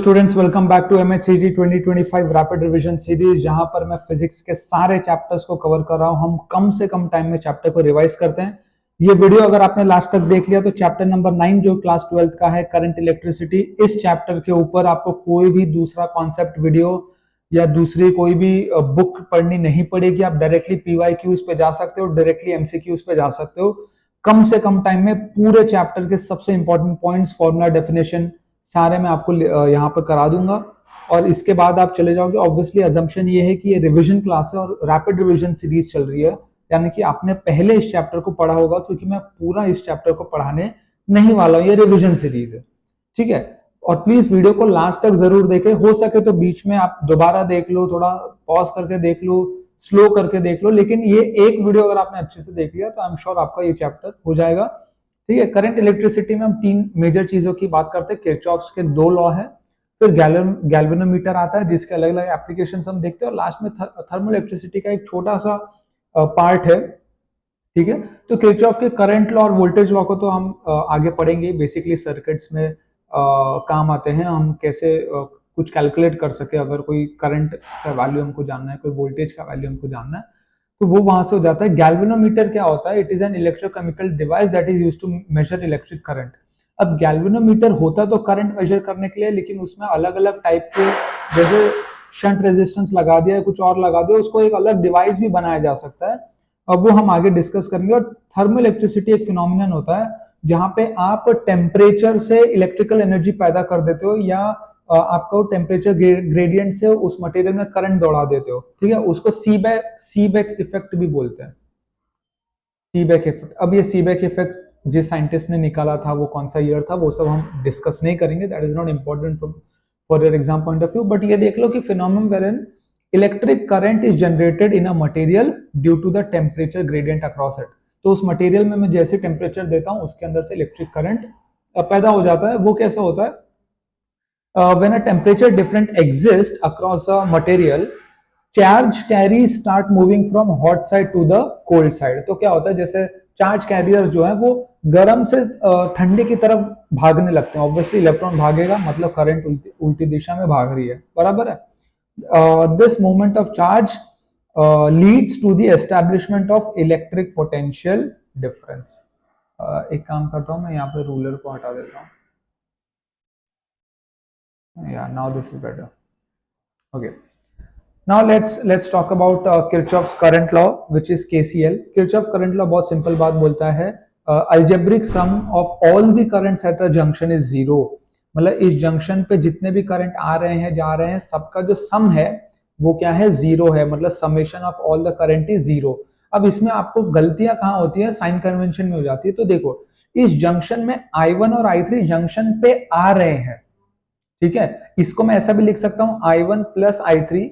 Students, welcome back to MHCG 2025 rapid revision series, जहां पर मैं फिजिक्स के सारे चैप्टर्स को कवर कर रहा हूं। हम कम से कम टाइम में चैप्टर को रिवाइज करते हैं। ये वीडियो अगर आपने लास्ट तक देख लिया तो चैप्टर नंबर 9 जो क्लास 12th का है, करंट इलेक्ट्रिसिटी, इस चैप्टर के ऊपर आपको कोई भी दूसरा कॉन्सेप्ट वीडियो या दूसरी कोई भी बुक पढ़नी नहीं पड़ेगी। आप डायरेक्टली पीवाईक्यूज पे जा सकते हो, डायरेक्टली एमसीक्यूज पे जा सकते हो। कम से कम टाइम में पूरे चैप्टर के सबसे इंपॉर्टेंट पॉइंट्स, फॉर्मूला, डेफिनेशन सारे मैं आपको यहाँ पे करा दूंगा और इसके बाद आप चले जाओगे। ऑब्वियसली अजम्पशन ये है कि ये रिवीजन क्लास है और रैपिड रिवीजन सीरीज चल रही है, यानी कि आपने पहले इस चैप्टर को पढ़ा होगा, क्योंकि मैं पूरा इस चैप्टर को पढ़ाने नहीं वाला हूँ। ये रिवीजन सीरीज है, ठीक है। और प्लीज वीडियो को लास्ट तक जरूर देखें। हो सके तो बीच में आप दोबारा देख लो, थोड़ा पॉज करके देख लो, स्लो करके देख लो, लेकिन ये एक वीडियो अगर आपने अच्छे से देख लिया तो आई एम श्योर आपका ये चैप्टर हो जाएगा, ठीक है। करंट इलेक्ट्रिसिटी में हम तीन मेजर चीजों की बात करते हैं। किरचॉफ्स के दो लॉ हैं, फिर गैल्वेनोमीटर आता है जिसके अलग अलग एप्लीकेशंस हम देखते हैं, और लास्ट में थर्मल इलेक्ट्रिसिटी का एक छोटा सा पार्ट है, ठीक है। तो किरचॉफ के करंट लॉ और वोल्टेज लॉ को तो हम आगे पढ़ेंगे। बेसिकली सर्किट्स में काम आते हैं, हम कैसे कुछ कैलकुलेट कर सके। अगर कोई करंट का वैल्यू हमको जानना है, कोई वोल्टेज का वैल्यू हमको जानना है, तो वो वहां से हो जाता है। गैल्वेनोमीटर क्या होता है? It is an electrochemical device that is used to measure electric current. अब गैल्वेनोमीटर होता तो करंट मेजर करने के लिए, लेकिन उसमें अलग अलग टाइप के, जैसे शंट रेजिस्टेंस लगा दिया, कुछ और लगा दिया, उसको एक अलग डिवाइस भी बनाया जा सकता है। अब वो हम आगे डिस्कस करेंगे। और थर्मल इलेक्ट्रिसिटी एक फिनोमिनन होता है जहां पे आप टेम्परेचर से इलेक्ट्रिकल एनर्जी पैदा कर देते हो, या आपको टेम्परेचर ग्रेडियंट से उस मटेरियल में करंट दौड़ा देते हो, ठीक है। उसको सीबैक इफेक्ट भी बोलते हैं, सीबैक इफेक्ट। अब ये सीबैक इफेक्ट जिस साइंटिस्ट ने निकाला था, वो कौन सा ईयर था, वो सब हम डिस्कस नहीं करेंगे, that is not important for your exam point of view. But ये देख लो कि phenomenon wherein electric current is generated in a material due to the temperature gradient across it. तो उस मटेरियल में मैं जैसे टेम्परेचर देता हूं, उसके अंदर से इलेक्ट्रिक करंट पैदा हो जाता है। वो कैसा होता है? When a temperature difference exists across a material, charge carriers start moving from hot side to the cold side. तो क्या होता है? जैसे चार्ज कैरियर जो है वो गर्म से ठंडे की तरफ भागने लगते हैं। ऑब्वियसली इलेक्ट्रॉन भागेगा, मतलब करंट उल्टी दिशा में भाग रही है, बराबर है। This movement of charge leads to the establishment of electric potential difference. एक काम करता हूं, मैं यहाँ पे रूलर को हटा देता हूँ। Yeah, now this is better. Okay, now let's talk about Kirchhoff's current law, which is KCL. Kirchhoff current law बहुत सिंपल बात बोलता है, algebraic sum of all the currents at a junction is zero। मतलब इस junction पे जितने भी current आ रहे हैं, जा रहे हैं, सबका जो सम है वो क्या है? जीरो है। मतलब summation of all the current is zero. अब इसमें आपको गलतियां कहाँ होती है? साइन कन्वेंशन में हो जाती है। तो देखो, इस जंक्शन में I1 और I3 जंक्शन पे आ रहे हैं, ठीक है। इसको मैं ऐसा भी लिख सकता हूं, I1 plus I3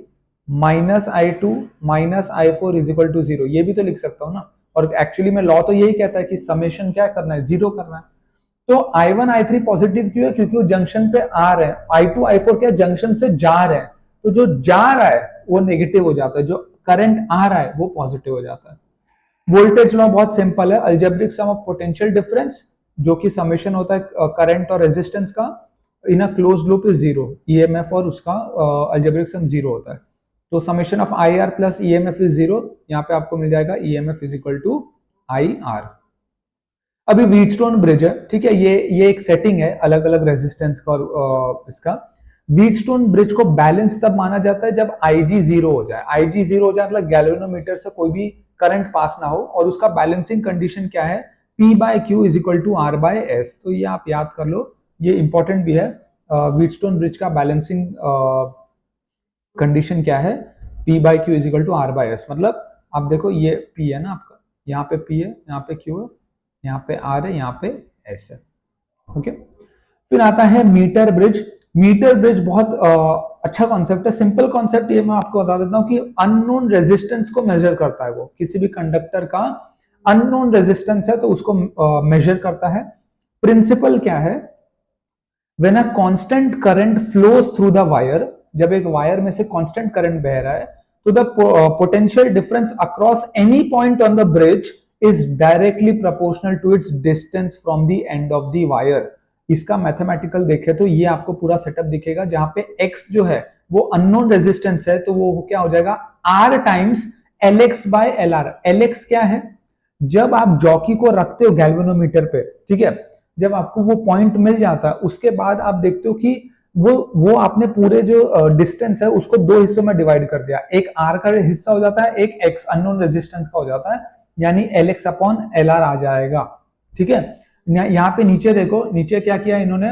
minus I2 minus I4 is equal to zero. ये भी तो लिख सकता हूं ना। और एक्चुअली में लॉ तो यही कहता है कि समेशन क्या करना है? जीरो करना है। तो I1 I3 पॉजिटिव क्यों है? क्योंकि वो जंक्शन पे आ रहे हैं। I2 I4 क्या? जंक्शन से जा रहे हैं। तो जो जा रहा है वो नेगेटिव हो जाता है, जो करंट आ रहा है वो पॉजिटिव हो जाता है। वोल्टेज लॉ बहुत सिंपल है, algebraic sum of potential difference, जो कि समेशन होता है करंट और रेजिस्टेंस का, in a closed loop is zero. EMF और उसका अलजेब्रिक सम जीरो होता है। तो summation of I R plus EMF is zero. यहाँ पे आपको मिल जाएगा EMF is equal to I R. अभी व्हीटस्टोन ब्रिज है, ठीक है। ये एक सेटिंग है अलग अलग रेजिस्टेंस का और इसका। व्हीटस्टोन ब्रिज को बैलेंस तब माना जाता है जब आईजी जीरो हो जाए। आईजी जीरो हो जाए मतलब गैल्वेनोमीटर से कोई भी करंट पास ना हो, और उसका बैलेंसिंग कंडीशन क्या है? P by Q is equal to R by S. तो ये आप याद कर लो, ये इंपॉर्टेंट भी है। व्हीटस्टोन ब्रिज का बैलेंसिंग कंडीशन क्या है? P by Q is equal to R by S. मतलब आप देखो, ये P है ना आपका, यहाँ पे P है, यहाँ पे Q है, यहाँ पे R है, यहाँ पे S है, ओके। फिर आता है मीटर ब्रिज। मीटर ब्रिज बहुत अच्छा कॉन्सेप्ट है, सिंपल कॉन्सेप्ट। ये मैं आपको बता देता हूँ कि अननोन रेजिस्टेंस को मेजर करता है। वो किसी भी कंडक्टर का अननोन रेजिस्टेंस है तो उसको मेजर करता है। प्रिंसिपल क्या है? When a constant current flows through the wire, जब एक वायर में से कांस्टेंट करंट बह रहा है, तो the potential difference across any point on the bridge is directly proportional to its distance from the end of the wire. इसका mathematical देखे तो ये आपको पूरा सेटअप दिखेगा, जहां पे x जो है वो अननोन रेजिस्टेंस है, तो वो क्या हो जाएगा r times Lx by Lr। Lx क्या है, जब आप जॉकी को रखते हो गैल्वेनोमीटर पे, ठीक है, जब आपको वो पॉइंट मिल जाता है उसके बाद आप देखते हो कि वो आपने पूरे जो डिस्टेंस है उसको दो हिस्सों में डिवाइड कर दिया, एक आर का हिस्सा हो जाता है, एक एक्स अननोन रेजिस्टेंस का हो जाता है, यानी Lx अपॉन Lr आ जाएगा। ठीक है, यहाँ पे नीचे देखो, नीचे क्या किया इन्होंने,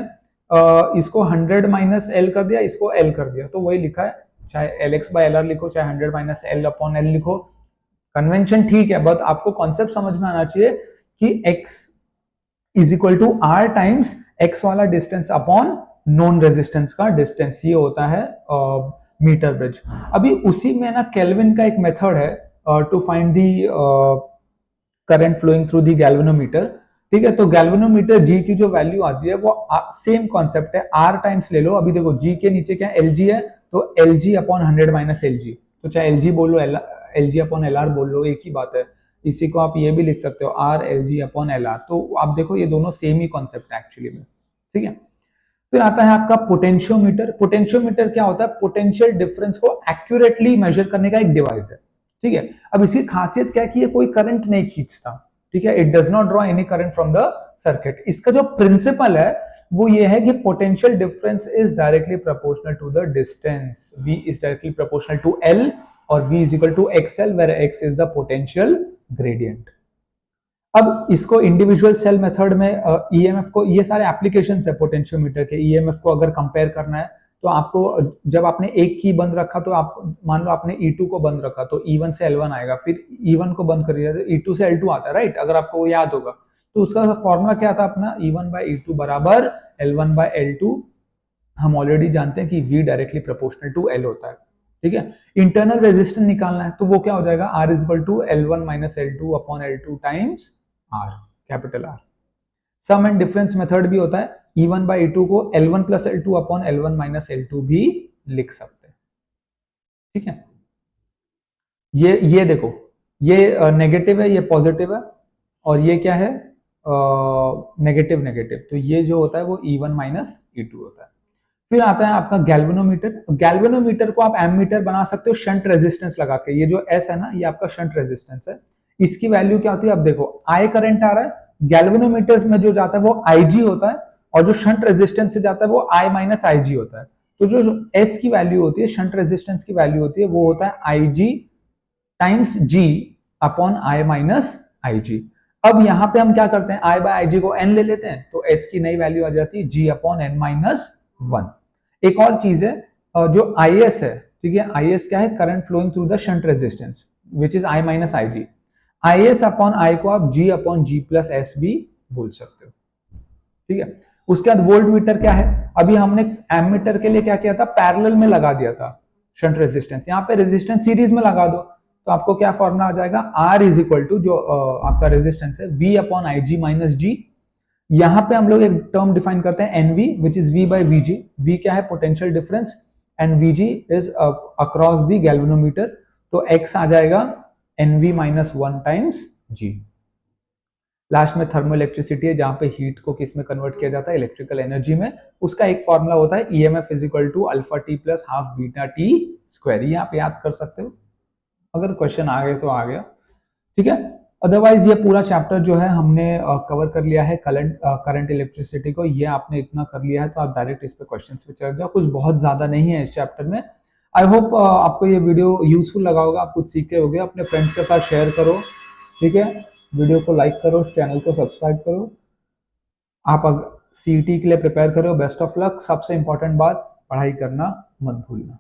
इसको 100 माइनस एल कर दिया, इसको एल कर दिया, तो वही लिखा है, चाहे Lx बाय Lr लिखो चाहे 100 माइनस एल अपॉन एल लिखो, कन्वेंशन ठीक है, बट आपको कॉन्सेप्ट समझ में आना चाहिए कि x is equal to R times x वाला डिस्टेंस अपॉन नॉन रेजिस्टेंस का डिस्टेंस, ये होता है मीटर ब्रिज। अभी उसी में ना केल्विन का एक मेथड है to find the current flowing through the galvanometer. ठीक है, तो गैल्वेनोमीटर G की जो वैल्यू आती है वो सेम कॉन्सेप्ट है, R टाइम्स ले लो। अभी देखो G के नीचे क्या LG है, तो LG अपॉन 100 माइनस LG, तो चाहे LG बोल लो LG अपॉन LR बोल लो, एक ही बात है। इसी को आप ये भी लिख सकते हो R LG अपॉन LR, तो आप देखो ये दोनों सेम ही कॉन्सेप्ट है एक्चुअली में। ठीक है, फिर आता है आपका पोटेंशियोमीटर। पोटेंशियोमीटर क्या होता है, पोटेंशियल डिफरेंस को एक्यूरेटली मेजर करने का एक डिवाइस है। ठीक है, अब इसकी खासियत क्या है कि ये कोई करंट नहीं खींचता। ठीक है, it does not draw any current from the circuit. इसका जो प्रिंसिपल है वो ये है कि potential difference is directly proportional to the distance, V is directly proportional to L और V is equal to XL, where X is the potential gradient. अब इसको इंडिविजुअल सेल मेथड में ईएमएफ को, ये सारे एप्लीकेशंस है पोटेंशियोमीटर के, EMF को अगर कंपेयर करना है तो आपको, जब आपने एक की बंद रखा तो आप मान लो आपने E2 को बंद रखा तो E1 से L1 आएगा, फिर E1 को बंद करिए तो E2 से L2 आता है, राइट, अगर आपको वो याद होगा। तो उसका फॉर्मूला क्या था अपना, E1 बाय E2 बराबर L1 बाय L2। हम ऑलरेडी जानते हैं कि V directly proportional to L होता है। ठीक है, इंटरनल रेजिस्टेंस निकालना है तो वो क्या हो जाएगा, R is equal to L1 माइनस L2 upon L2 times R, capital R। Sum and difference method भी होता है, E1 बाय E2 को L1 plus L2 upon L1 माइनस L2 भी लिख सकते हैं। ठीक है, ये देखो, ये नेगेटिव है, ये पॉजिटिव है, और ये क्या है, नेगेटिव नेगेटिव, तो ये जो होता है वो E1 माइनस E2 होता है। फिर आता है आपका गैल्वेनोमीटर। गैल्वेनोमीटर को आप एमीटर बना सकते हो शंट रेजिस्टेंस लगा के, ये जो S है ना, ये आपका शंट रेजिस्टेंस है। इसकी वैल्यू क्या होती है, अब देखो I करंट आ रहा है, गैल्वेनोमीटर्स में जो जाता है वो IG होता है, और जो शंट रेजिस्टेंस से जाता है वो I माइनस IG होता है। तो जो S की वैल्यू होती है, शंट रेजिस्टेंस की वैल्यू होती है, वो होता है IG times G upon I minus IG। अब यहां पे हम क्या करते हैं, I बाय IG को N ले लेते हैं, तो S की नई वैल्यू आ जाती है G अपॉन N माइनस 1। एक और चीज है, जो IS है, ठीक है, IS क्या है, current flowing through the shunt resistance, which is I minus IG। IS upon I को आप G upon G plus S भी बोल सकते हो। ठीक है, उसके बाद वोल्ट मीटर क्या है, अभी हमने एमीटर के लिए क्या किया था, पैरेलल में लगा दिया था शंट रेजिस्टेंस, यहाँ पे रेजिस्टेंस सीरीज में लगा दो, तो आपको क्या फॉर्मूला आ जाएगा, R इज इक्वल टू जो आपका रेजिस्टेंस है V upon IG minus G। यहां पे हम लोग एक टर्म डिफाइन करते हैं NV, which is V by VG। V क्या है, potential difference, and VG is across the galvanometer, तो X आ जाएगा NV minus 1 times G। Last में थर्मो इलेक्ट्रिसिटी है, जहां पे हीट को किस में कन्वर्ट किया जाता है, इलेक्ट्रिकल एनर्जी में। उसका एक फॉर्मूला होता है EMF is equal to alpha T plus half beta T square, ये आप याद कर सकते हो, अगर क्वेश्चन आ गए तो आ गया। ठीक है, अदरवाइज ये पूरा चैप्टर जो है हमने कवर कर लिया है, करंट इलेक्ट्रिसिटी को, ये आपने इतना कर लिया है तो आप डायरेक्ट इस पे क्वेश्चंस पे चले जाओ, कुछ बहुत ज्यादा नहीं है इस चैप्टर में। आई होप आपको ये वीडियो यूजफुल लगा होगा, आप कुछ सीखे होगे, अपने फ्रेंड्स के साथ शेयर करो। ठीक है, वीडियो को लाइक करो, चैनल को सब्सक्राइब करो। आप CET के लिए प्रिपेयर करो, बेस्ट ऑफ लक। सबसे इंपॉर्टेंट बात, पढ़ाई करना मत भूलना।